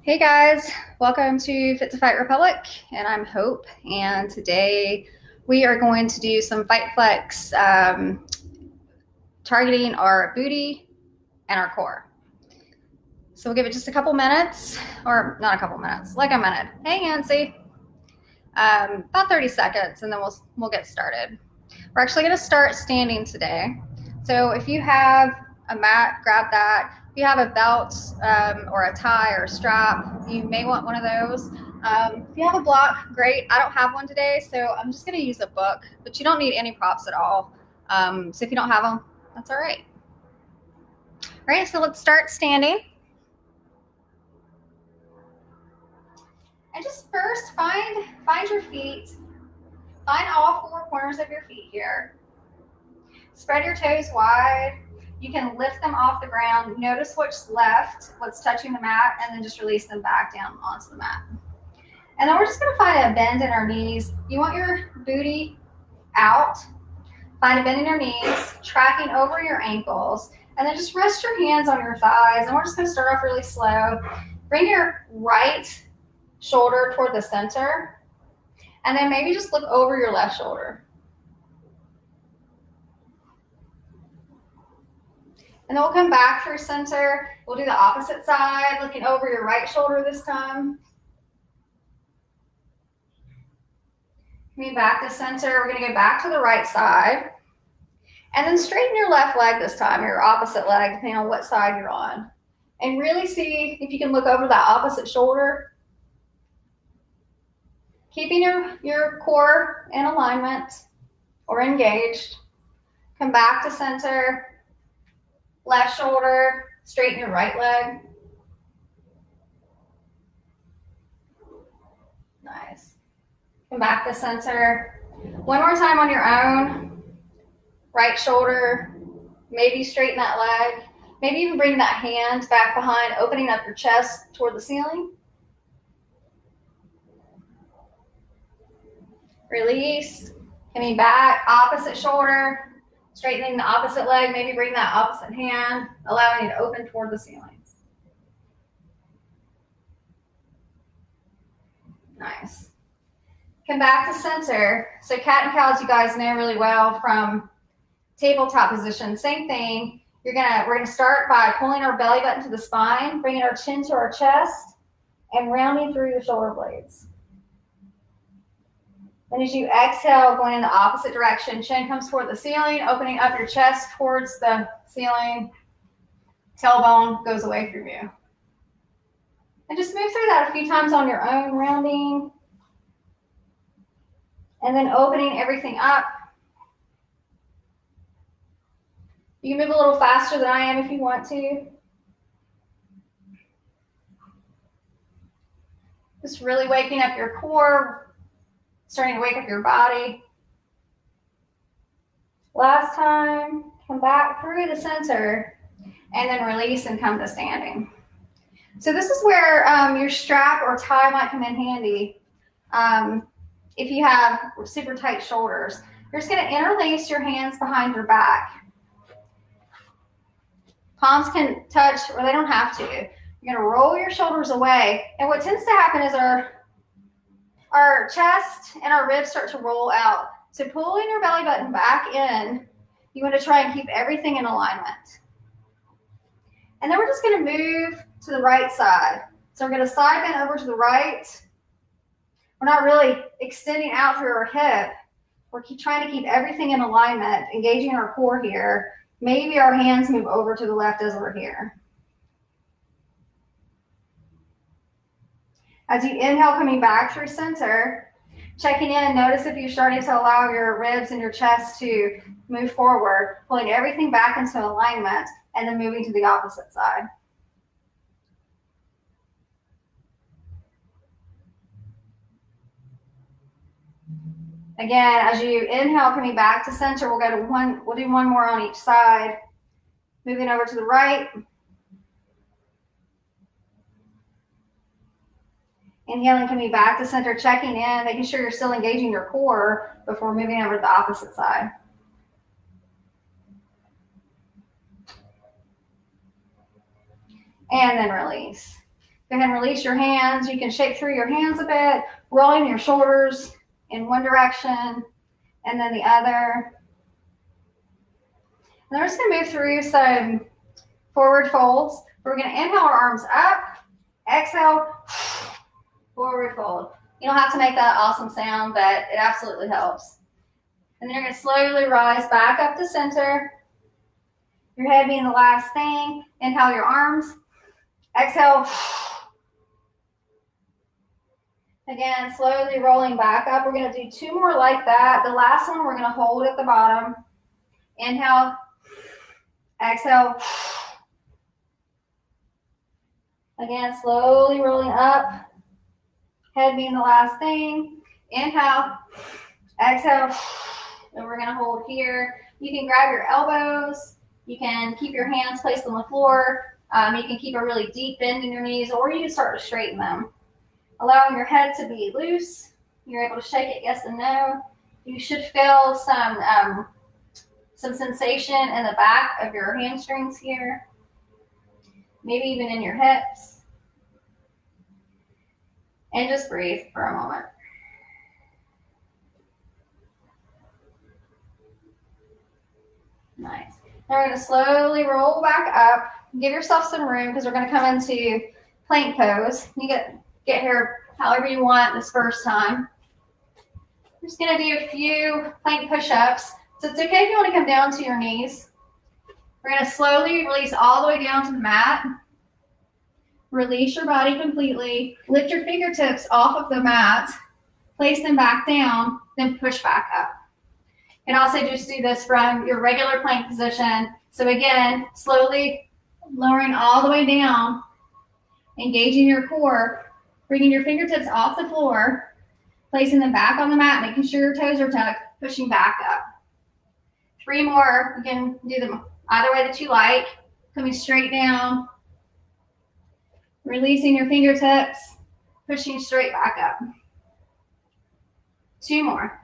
Hey guys, welcome to Fit to Fight Republic, and I'm Hope. And today we are going to do some FightFlex, targeting our booty and our core. So we'll give it just a couple minutes, or not a couple minutes, like a minute. Hey Nancy, about 30 seconds, and then we'll get started. We're actually going to start standing today. So if you have a mat, grab that. If you have a belt or a tie or a strap, you may want one of those. If you have a block, great. I don't have one today, so I'm just going to use a book, but you don't need any props at all. So if you don't have them, that's all right. All right, so let's start standing. And just first find your feet. Find all four corners of your feet here. Spread your toes wide. You can lift them off the ground. Notice what's left, what's touching the mat, and then just release them back down onto the mat. And then we're just gonna find a bend in our knees. You want your booty out. Find a bend in your knees, tracking over your ankles, and then just rest your hands on your thighs. And we're just gonna start off really slow. Bring your right shoulder toward the center, and then maybe just look over your left shoulder. And then we'll come back through center. We'll do the opposite side, looking over your right shoulder this time. Coming back to center, we're gonna go back to the right side. And then straighten your left leg this time, your opposite leg, depending on what side you're on. And really see if you can look over that opposite shoulder. Keeping your core in alignment or engaged. Come back to center. Left shoulder, straighten your right leg. Nice. Come back to center. One more time on your own. Right shoulder, maybe straighten that leg. Maybe even bring that hand back behind, opening up your chest toward the ceiling. Release. Coming back, opposite shoulder. Straightening the opposite leg, maybe bring that opposite hand, allowing it to open toward the ceiling. Nice. Come back to center. So cat and cows, you guys know really well from tabletop position. Same thing. We're gonna start by pulling our belly button to the spine, bringing our chin to our chest, and rounding through the shoulder blades. Then as you exhale, going in the opposite direction, chin comes toward the ceiling, opening up your chest towards the ceiling. Tailbone goes away from you. And just move through that a few times on your own, rounding. And then opening everything up. You can move a little faster than I am if you want to. Just really waking up your core, starting to wake up your body. Last time, come back through the center, and then release and come to standing. So this is where your strap or tie might come in handy. If you have super tight shoulders, you're just going to interlace your hands behind your back. Palms can touch, or they don't have to. You're going to roll your shoulders away. And what tends to happen is our chest and our ribs start to roll out. So pulling your belly button back in, you want to try and keep everything in alignment. And then we're just going to move to the right side. So we're going to side bend over to the right. We're not really extending out through our hip. We're trying to keep everything in alignment, engaging our core here. Maybe our hands move over to the left as we're here. As you inhale, coming back through center, checking in, notice if you're starting to allow your ribs and your chest to move forward, pulling everything back into alignment, and then moving to the opposite side. Again, as you inhale, coming back to center, we'll do one more on each side. Moving over to the right. Inhaling, coming back to center, checking in, making sure you're still engaging your core before moving over to the opposite side. And then release. Go ahead and release your hands. You can shake through your hands a bit, rolling your shoulders in one direction and then the other. And we're just going to move through some forward folds. We're going to inhale our arms up, exhale, forward fold. You don't have to make that awesome sound, but it absolutely helps. And then you're going to slowly rise back up to center. Your head being the last thing. Inhale your arms. Exhale. Again, slowly rolling back up. We're going to do 2 more like that. The last one we're going to hold at the bottom. Inhale. Exhale. Again, slowly rolling up. Head being the last thing. Inhale. Exhale. And we're going to hold here. You can grab your elbows. You can keep your hands placed on the floor. You can keep a really deep bend in your knees, or you can start to straighten them. Allowing your head to be loose. You're able to shake it yes and no. You should feel some sensation in the back of your hamstrings here. Maybe even in your hips. And just breathe for a moment. Nice. Now we're going to slowly roll back up. Give yourself some room because we're going to come into plank pose. You get here however you want this first time. I'm just going to do a few plank push-ups. So it's okay if you want to come down to your knees. We're going to slowly release all the way down to the mat. Release your body completely. Lift your fingertips off of the mat. Place them back down, then push back up. And also just do this from your regular plank position. So again, slowly lowering all the way down, engaging your core, bringing your fingertips off the floor, placing them back on the mat, making sure your toes are tucked, pushing back up. 3 more. You can do them either way that you like. Coming straight down, releasing your fingertips, pushing straight back up. 2 more.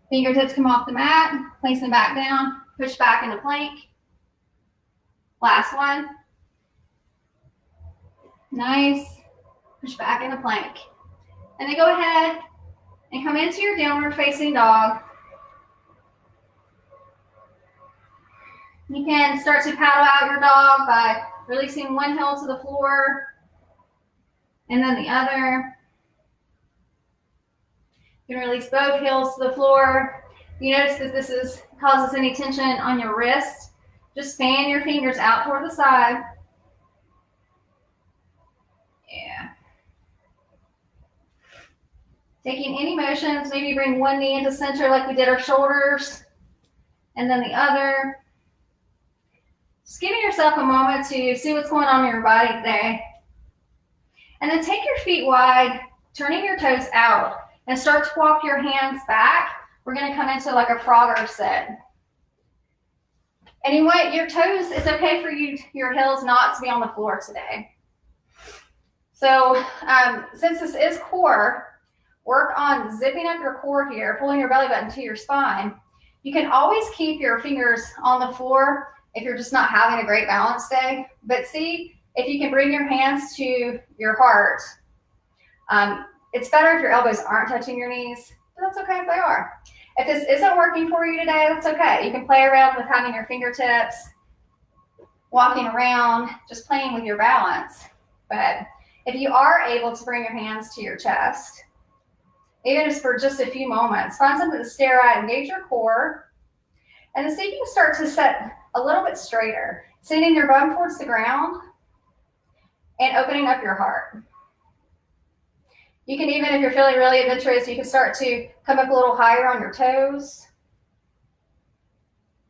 Fingertips come off the mat, place them back down, push back into plank. Last one. Nice. Push back into plank. And then go ahead and come into your downward facing dog. You can start to paddle out your dog by releasing one heel to the floor and then the other. You can release both heels to the floor. If you notice that this causes any tension on your wrist, just fan your fingers out toward the side. Yeah. Taking any motions, maybe bring one knee into center like we did our shoulders, and then the other. Just giving yourself a moment to see what's going on in your body today. And then take your feet wide, turning your toes out, and start to walk your hands back. We're going to come into like a frogger sit. And you want your toes, it's okay for your heels not to be on the floor today. So since this is core, work on zipping up your core here, pulling your belly button to your spine. You can always keep your fingers on the floor if you're just not having a great balance day. But see if you can bring your hands to your heart. It's better if your elbows aren't touching your knees, but that's okay if they are. If this isn't working for you today, that's okay. You can play around with having your fingertips, walking around, just playing with your balance. But if you are able to bring your hands to your chest, even just for just a few moments, find something to stare at, engage your core, and then see if you can start to sit a little bit straighter, sending your bum towards the ground and opening up your heart. You can even, if you're feeling really adventurous, you can start to come up a little higher on your toes.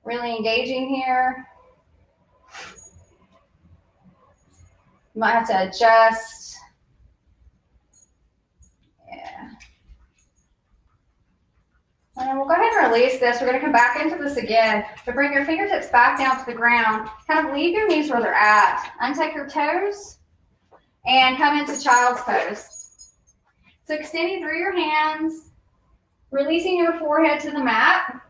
Really engaging here. You might have to adjust. Yeah. And we'll go ahead and release this. We're going to come back into this again. But bring your fingertips back down to the ground. Kind of leave your knees where they're at. Untuck your toes and come into child's pose. So extending through your hands, releasing your forehead to the mat.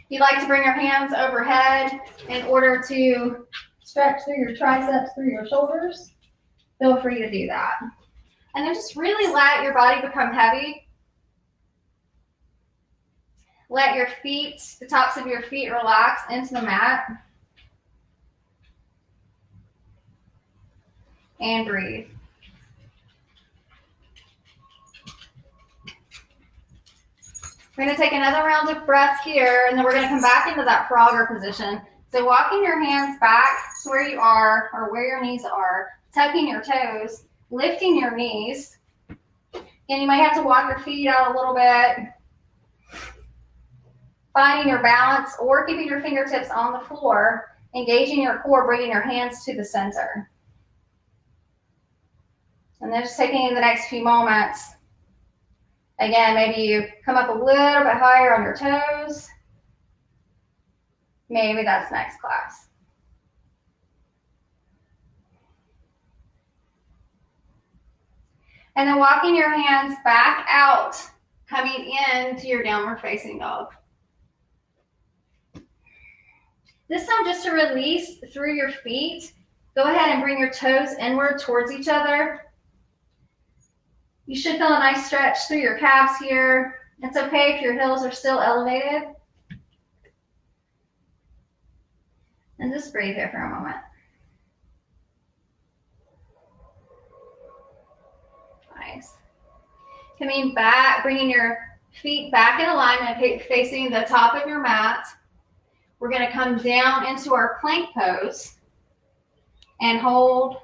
You'd like to bring your hands overhead in order to stretch through your triceps, through your shoulders, feel free to do that. And then just really let your body become heavy. Let your feet, the tops of your feet, relax into the mat. And breathe. We're going to take another round of breath here, and then we're going to come back into that frogger position. So walking your hands back to where you are or where your knees are, tucking your toes, lifting your knees. And you might have to walk your feet out a little bit, finding your balance or keeping your fingertips on the floor, engaging your core, bringing your hands to the center. And then just taking the next few moments. Again, maybe you come up a little bit higher on your toes. Maybe that's next class. And then walking your hands back out, coming into your downward facing dog. This time, just to release through your feet, go ahead and bring your toes inward towards each other. You should feel a nice stretch through your calves here. It's okay if your heels are still elevated. And just breathe here for a moment. Nice. Coming back, bringing your feet back in alignment, facing the top of your mat. We're going to come down into our plank pose and hold.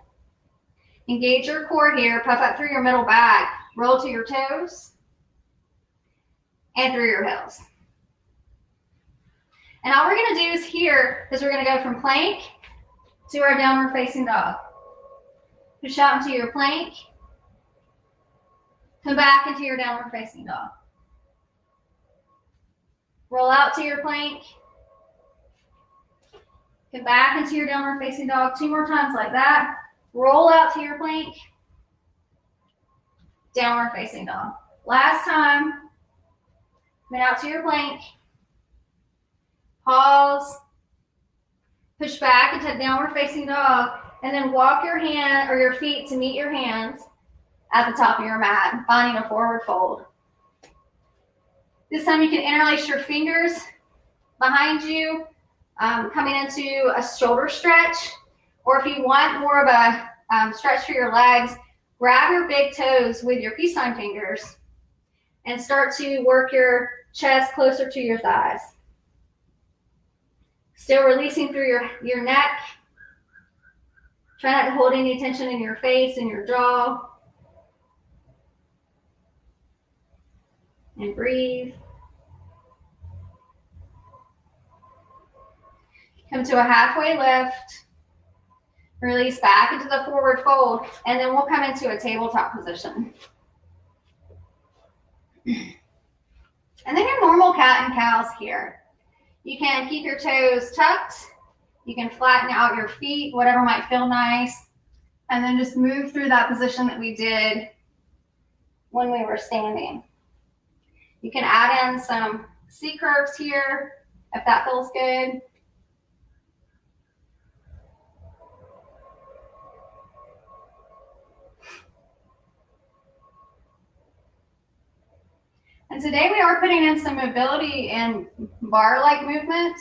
Engage your core here, puff up through your middle back, roll to your toes and through your heels. And all we're going to do is here is we're going to go from plank to our downward facing dog. Push out into your plank, come back into your downward facing dog. Roll out to your plank, come back into your downward facing dog 2 more times like that. Roll out to your plank, downward facing dog. Last time, come out to your plank, pause, push back into downward facing dog, and then walk your hand or your feet to meet your hands at the top of your mat, finding a forward fold. This time you can interlace your fingers behind you, coming into a shoulder stretch. Or if you want more of a stretch for your legs, grab your big toes with your peace sign fingers and start to work your chest closer to your thighs. Still releasing through your neck. Try not to hold any tension in your face and your jaw. And breathe. Come to a halfway lift. Release back into the forward fold, and then we'll come into a tabletop position. And then your normal cat and cows here. You can keep your toes tucked. You can flatten out your feet, whatever might feel nice. And then just move through that position that we did when we were standing. You can add in some C curves here if that feels good. And today we are putting in some mobility and bar-like movement,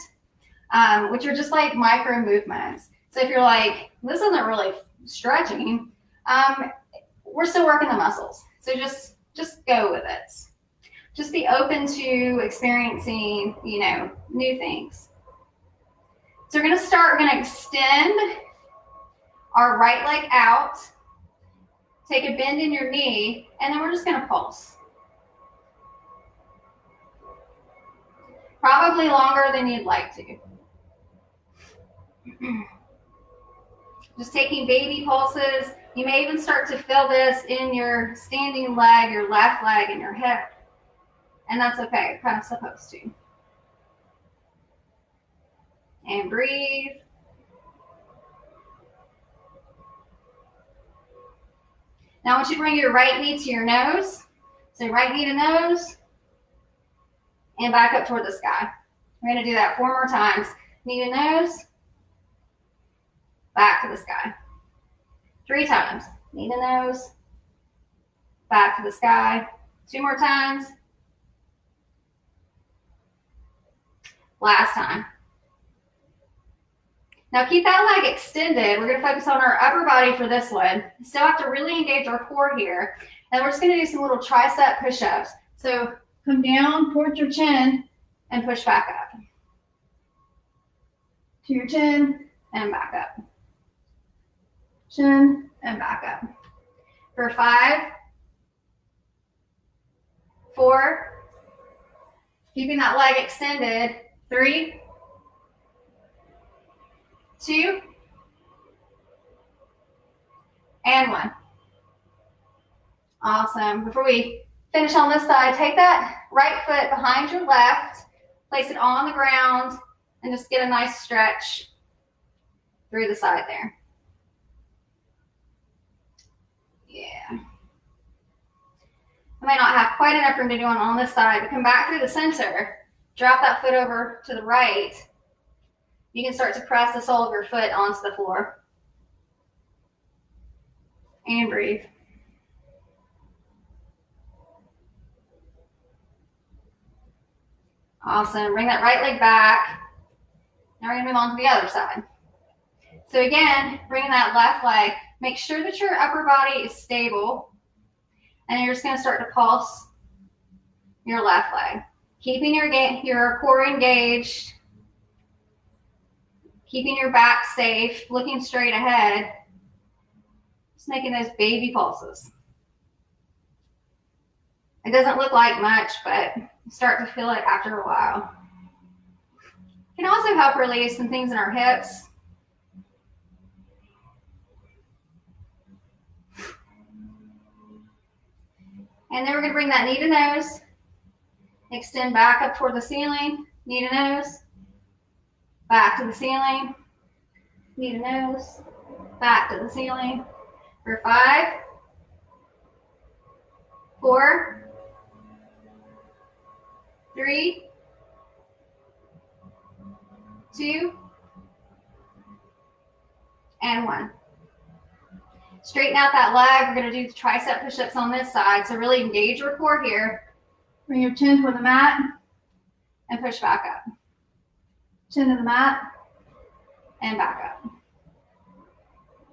which are just like micro movements. So if you're like, this isn't really stretching, we're still working the muscles. So just go with it. Just be open to experiencing, new things. So we're going to extend our right leg out, take a bend in your knee, and then we're just going to pulse. Probably longer than you'd like to. Just taking baby pulses. You may even start to feel this in your standing leg, your left leg, and your hip. And that's okay, kind of supposed to. And breathe. Now I want you to bring your right knee to your nose. So right knee to nose. And back up toward the sky. We're going to do that 4 more times. Knee to nose. to the sky. 3 times. Knee to nose, back to the sky. 2 more times. Last time. Now keep that leg extended. We're going to focus on our upper body for this one. Still have to really engage our core here. And we're just going to do some little tricep push-ups. So come down towards your chin and push back up. To your chin and back up. Chin and back up. For 5, 4, keeping that leg extended. 3, 2, and 1. Awesome. Before we finish on this side, take that right foot behind your left, place it on the ground, and just get a nice stretch through the side there. Yeah. I might not have quite enough room to do on this side, but come back through the center. Drop that foot over to the right. You can start to press the sole of your foot onto the floor. And breathe. Awesome. Bring that right leg back. Now we're going to move on to the other side. So again, bringing that left leg, make sure that your upper body is stable. And you're just going to start to pulse your left leg. Keeping your core engaged. Keeping your back safe, looking straight ahead. Just making those baby pulses. It doesn't look like much, but you start to feel it after a while. It can also help release some things in our hips. And then we're going to bring that knee to nose. Extend back up toward the ceiling. Knee to nose. Back to the ceiling. Knee to nose. Back to the ceiling. For 5, 4, 3, 2, and 1. Straighten out that leg. We're going to do the tricep push-ups on this side. So really engage your core here. Bring your chin toward the mat and push back up. Chin to the mat and back up.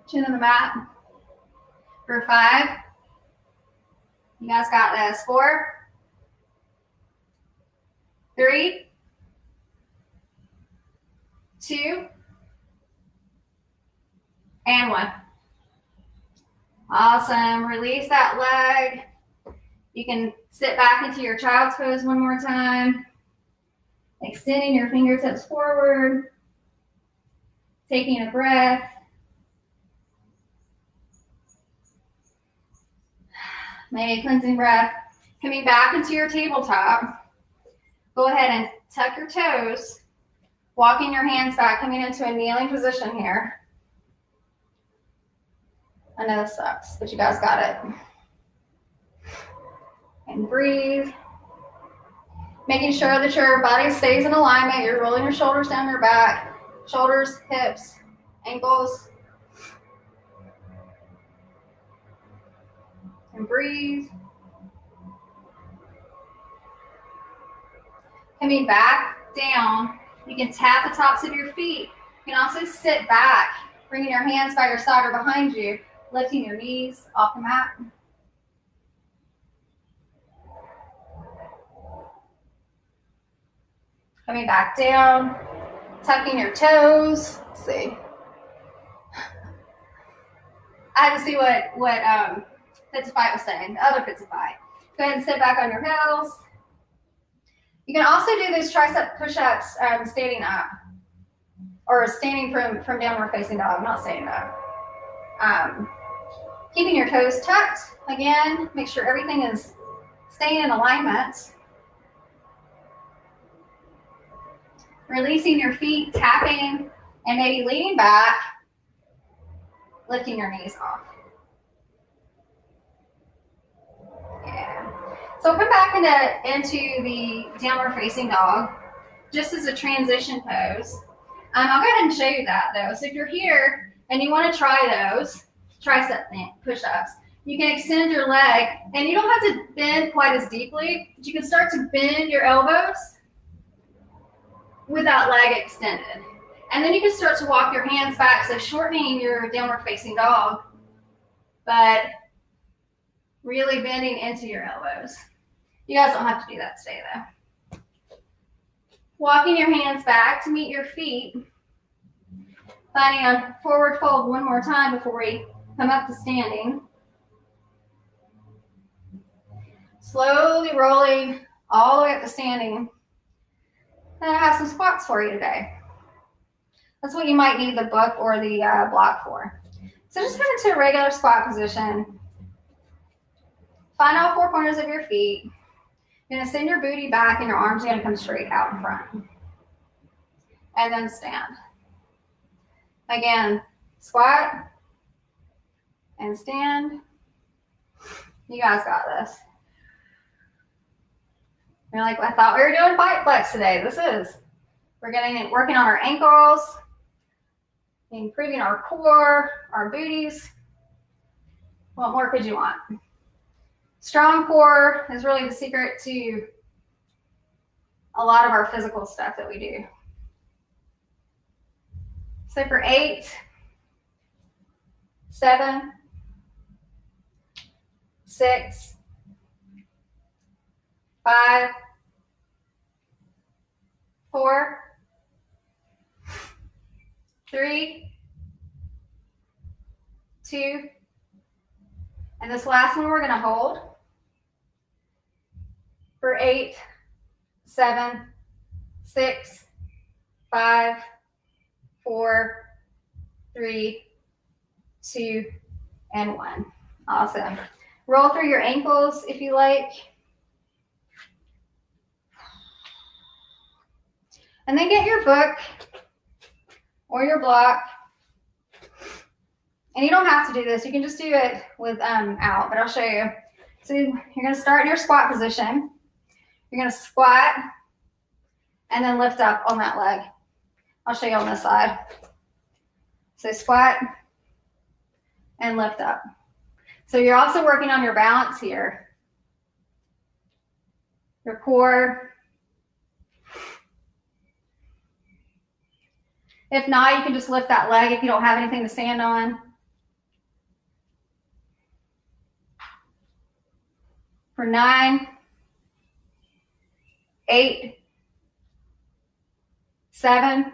Chin to the mat. For 5. You guys got this. 4, 3, 2, and 1. Awesome. Release that leg. You can sit back into your child's pose one more time. Extending your fingertips forward. Taking a breath. Maybe a cleansing breath. Coming back into your tabletop. Go ahead and tuck your toes. Walking your hands back, coming into a kneeling position here. I know this sucks, but you guys got it. And breathe. Making sure that your body stays in alignment. You're rolling your shoulders down your back. Shoulders, hips, ankles. And breathe. Coming back down. You can tap the tops of your feet. You can also sit back, bringing your hands by your side or behind you, lifting your knees off the mat. Coming back down, tucking your toes. Let's see. I had to see what Fit to Fight was saying, the other Fit to Fight. Go ahead and sit back on your heels. You can also do these tricep push-ups standing up, or standing from downward facing dog, not standing up. Keeping your toes tucked. Again, make sure everything is staying in alignment. Releasing your feet, tapping, and maybe leaning back, lifting your knees off. Yeah. So we'll come back into the downward facing dog, just as a transition pose. I'll go ahead and show you that though. So if you're here and you want to try those tricep push-ups, you can extend your leg, and you don't have to bend quite as deeply, but you can start to bend your elbows with that leg extended. And then you can start to walk your hands back, so shortening your downward facing dog, but really bending into your elbows. You guys don't have to do that today though. Walking your hands back to meet your feet. Finding a forward fold one more time before we come up to standing. Slowly rolling all the way up to standing. And I have some squats for you today. That's what you might need the book or the block for. So just come into a regular squat position. Find all four corners of your feet. You're gonna send your booty back and your arms are gonna come straight out in front. And then stand. Again, squat and stand. You guys got this. You're like, I thought we were doing FightFlex today. This is. We're working on our ankles, improving our core, our booties. What more could you want? Strong core is really the secret to a lot of our physical stuff that we do. So for 8, 7, 6, 5, 4, 3, 2, and this last one we're going to hold for 8, 7, 6, 5, 4, 3, 2, and 1. Awesome. Roll through your ankles if you like. And then get your book or your block. And you don't have to do this. You can just do it with out, but I'll show you. So you're going to start in your squat position. You're going to squat and then lift up on that leg. I'll show you on this side. So squat and lift up. So you're also working on your balance here. Your core. If not, you can just lift that leg if you don't have anything to stand on. For 9, 8, 7,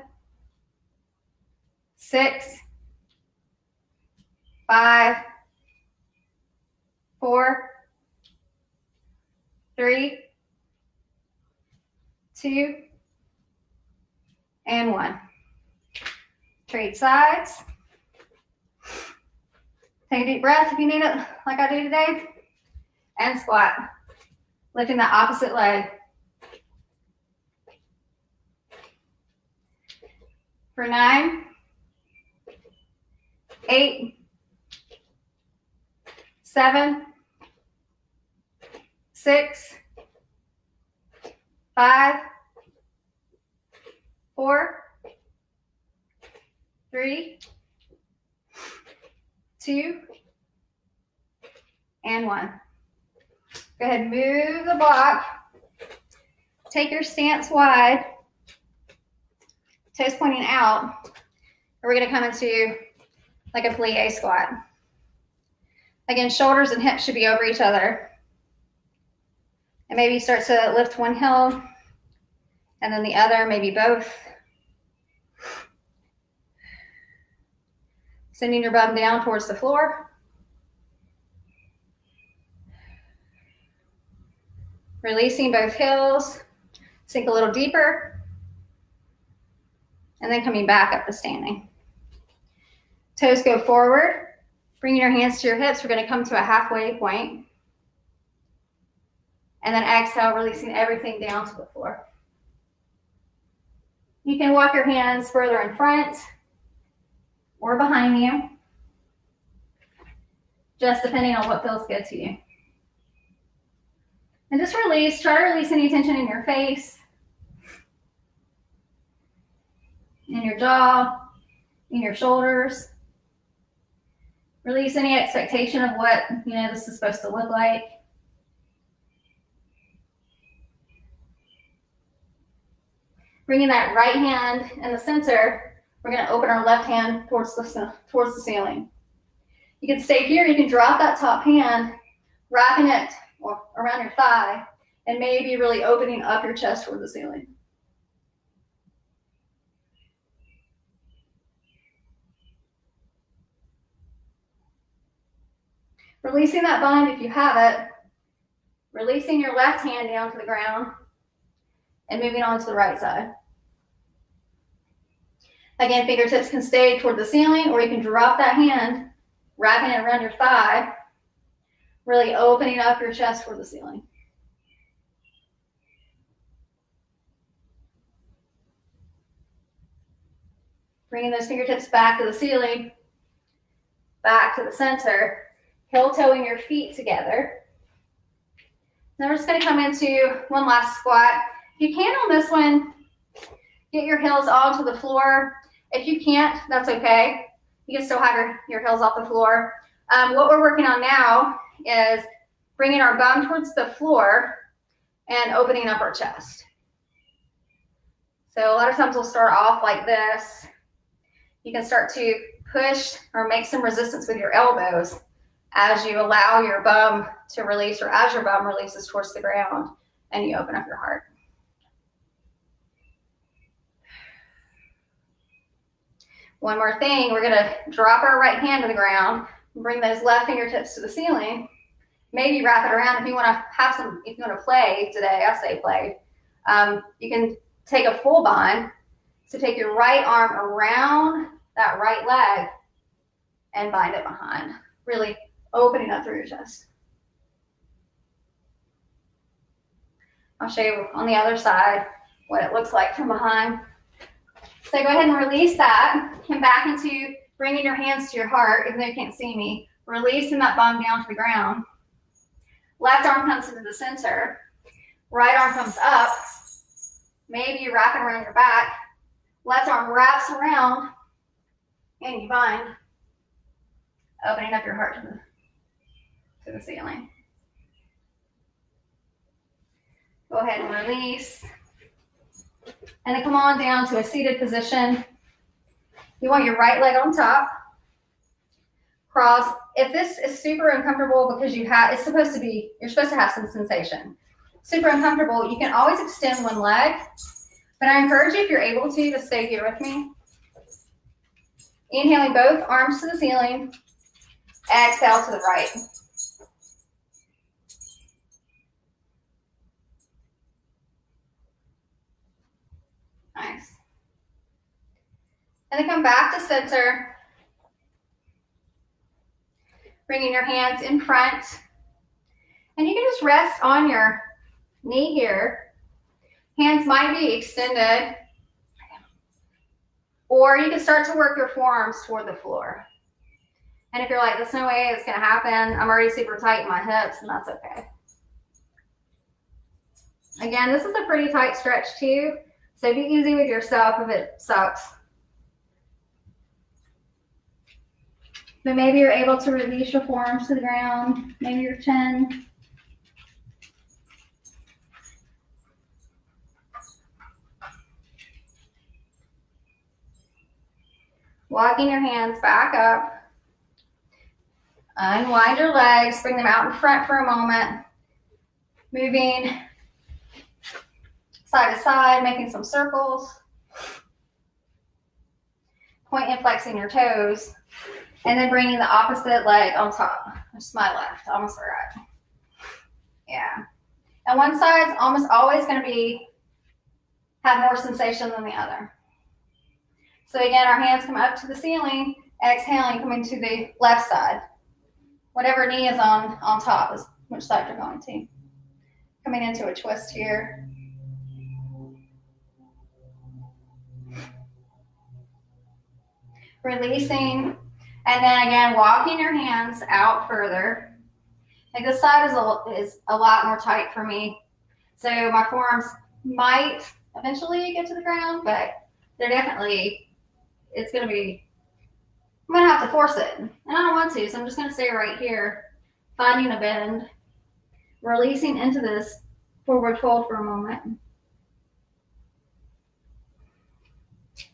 6, 5, 4, 3, 2, and 1. Trade sides. Take a deep breath if you need it, like I do today. And squat. Lifting the opposite leg. For 9, 8, 7, 6, 5, 4, 3, 2, and 1. Go ahead and move the block. Take your stance wide. Toes pointing out. And we're going to come into like a plie squat. Again, shoulders and hips should be over each other. And maybe start to lift one heel and then the other, maybe both. Sending your bum down towards the floor. Releasing both heels. Sink a little deeper. And then coming back up to standing. Toes go forward. Bringing your hands to your hips. We're going to come to a halfway point. And then exhale, releasing everything down to the floor. You can walk your hands further in front or behind you, just depending on what feels good to you. And just release, try to release any tension in your face. in your jaw, in your shoulders. Release any expectation of what, this is supposed to look like. Bringing that right hand in the center, we're going to open our left hand towards the ceiling. You can stay here. You can drop that top hand, wrapping it around your thigh, and maybe really opening up your chest toward the ceiling. Releasing that bind if you have it. Releasing your left hand down to the ground and moving on to the right side. Again, fingertips can stay toward the ceiling, or you can drop that hand, wrapping it around your thigh, really opening up your chest toward the ceiling. Bringing those fingertips back to the ceiling, back to the center, heel-toeing your feet together. Then we're just going to come into one last squat. If you can on this one, get your heels onto the floor. If you can't, that's okay. You can still have your heels off the floor. What we're working on now is bringing our bum towards the floor and opening up our chest. So a lot of times we'll start off like this. You can start to push or make some resistance with your elbows as you allow your bum to release, or as your bum releases towards the ground and you open up your heart. One more thing, we're gonna drop our right hand to the ground, bring those left fingertips to the ceiling, maybe wrap it around if you wanna play today, I say play. You can take a full bind, so take your right arm around that right leg and bind it behind, really opening up through your chest. I'll show you on the other side what it looks like from behind. So go ahead and release that. Come back into bringing your hands to your heart, even though you can't see me. Releasing that bum down to the ground. Left arm comes into the center. Right arm comes up. Maybe you wrap it around your back. Left arm wraps around and you bind, opening up your heart to the ceiling. Go ahead and release. And then come on down to a seated position. You want your right leg on top. Cross. If this is super uncomfortable because you're supposed to have some sensation. Super uncomfortable, you can always extend one leg. But I encourage you, if you're able to stay here with me. Inhaling both arms to the ceiling. Exhale to the right. Nice. And then come back to center. Bringing your hands in front. And you can just rest on your knee here. Hands might be extended. Or you can start to work your forearms toward the floor. And if you're like, there's no way it's going to happen, I'm already super tight in my hips, and that's okay. Again, this is a pretty tight stretch too, so be easy with yourself if it sucks. But maybe you're able to release your forearms to the ground, maybe your chin. Walking your hands back up. Unwind your legs, bring them out in front for a moment. Moving side to side, making some circles. Point and flexing your toes. And then bringing the opposite leg on top. Just my left, almost right. Yeah. And one side's almost always going to have more sensation than the other. So again, our hands come up to the ceiling, exhaling, coming to the left side. Whatever knee is on top is which side you're going to. Coming into a twist here. Releasing, and then again, walking your hands out further. Like this side is a lot more tight for me. So my forearms might eventually get to the ground, but they're definitely, it's going to be, I'm going to have to force it. And I don't want to, so I'm just going to stay right here, finding a bend, releasing into this forward fold for a moment.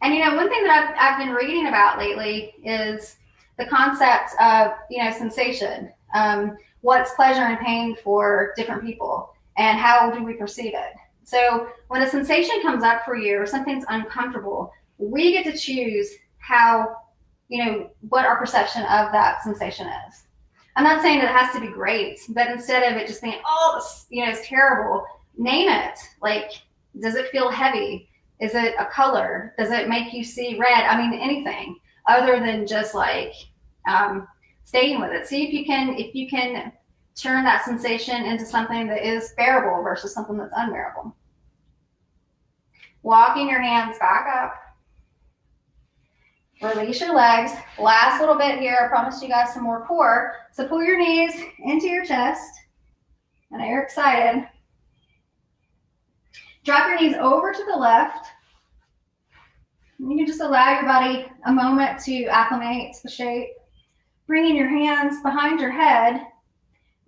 And, you know, one thing that I've been reading about lately is the concept of, you know, sensation. What's pleasure and pain for different people, and how do we perceive it? So when a sensation comes up for you or something's uncomfortable, we get to choose how, you know, what our perception of that sensation is. I'm not saying that it has to be great, but instead of it just being, oh, this, you know, it's terrible, name it. Like, does it feel heavy? Is it a color? Does it make you see red? I mean, anything other than just like staying with it. See if you can turn that sensation into something that is bearable versus something that's unbearable. Walking your hands back up. Release your legs. Last little bit here. I promised you guys some more core. So pull your knees into your chest. I know you're excited. Drop your knees over to the left. You can just allow your body a moment to acclimate to the shape. Bringing your hands behind your head,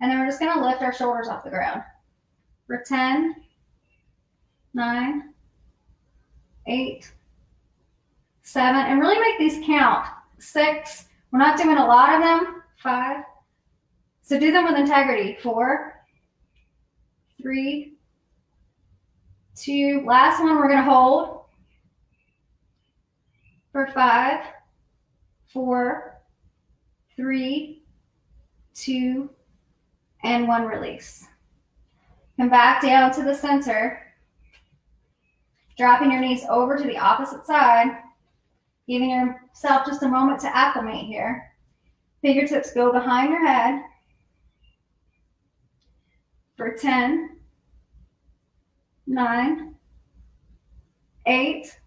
and then we're just going to lift our shoulders off the ground. For 10, 9, 8, 7, and really make these count. 6, we're not doing a lot of them. 5, so do them with integrity. 4, 3, 2, last one we're going to hold. For 5, 4, 3, 2, and 1, release. Come back down to the center. Dropping your knees over to the opposite side. Giving yourself just a moment to acclimate here. Fingertips go behind your head. For 10, 9, 8,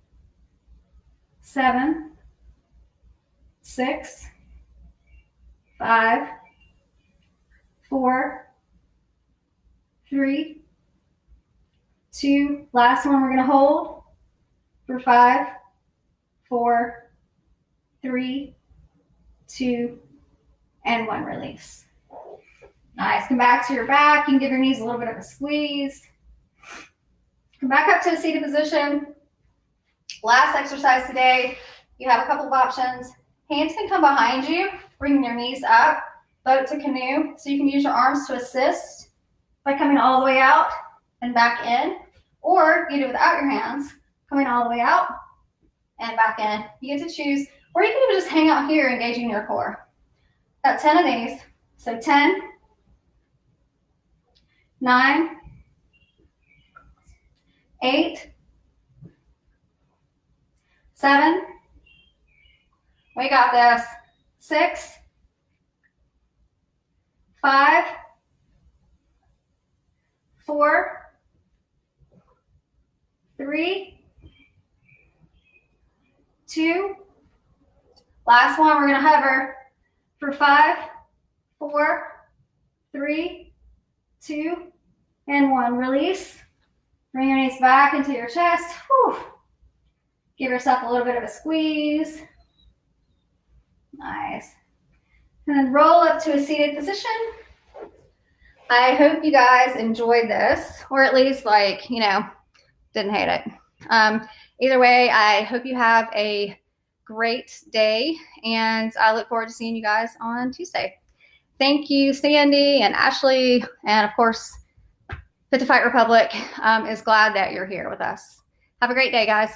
7, 6, 5, 4, 3, 2, last one we're going to hold. For 5, 4, 3, 2, and 1, release. Nice. Come back to your back. You can give your knees a little bit of a squeeze. Come back up to a seated position. Last exercise today. You have a couple of options. Hands can come behind you, bringing your knees up. Boat to canoe, so you can use your arms to assist by coming all the way out and back in, or you do it without your hands, coming all the way out and back in. You get to choose, or you can even just hang out here engaging your core. Got 10 of these, so 10, 9, 8, 7, we got this, 6, 5, 4, 3, 2, last one, we're going to hover for 5, 4, 3, 2, and 1. Release. Bring your knees back into your chest. Whew. Give yourself a little bit of a squeeze. Nice. And then roll up to a seated position. I hope you guys enjoyed this, or at least like, you know, didn't hate it. Either way, I hope you have a great day, and I look forward to seeing you guys on Tuesday. Thank you, Sandy and Ashley, and of course, Fit to Fight Republic is glad that you're here with us. Have a great day, guys.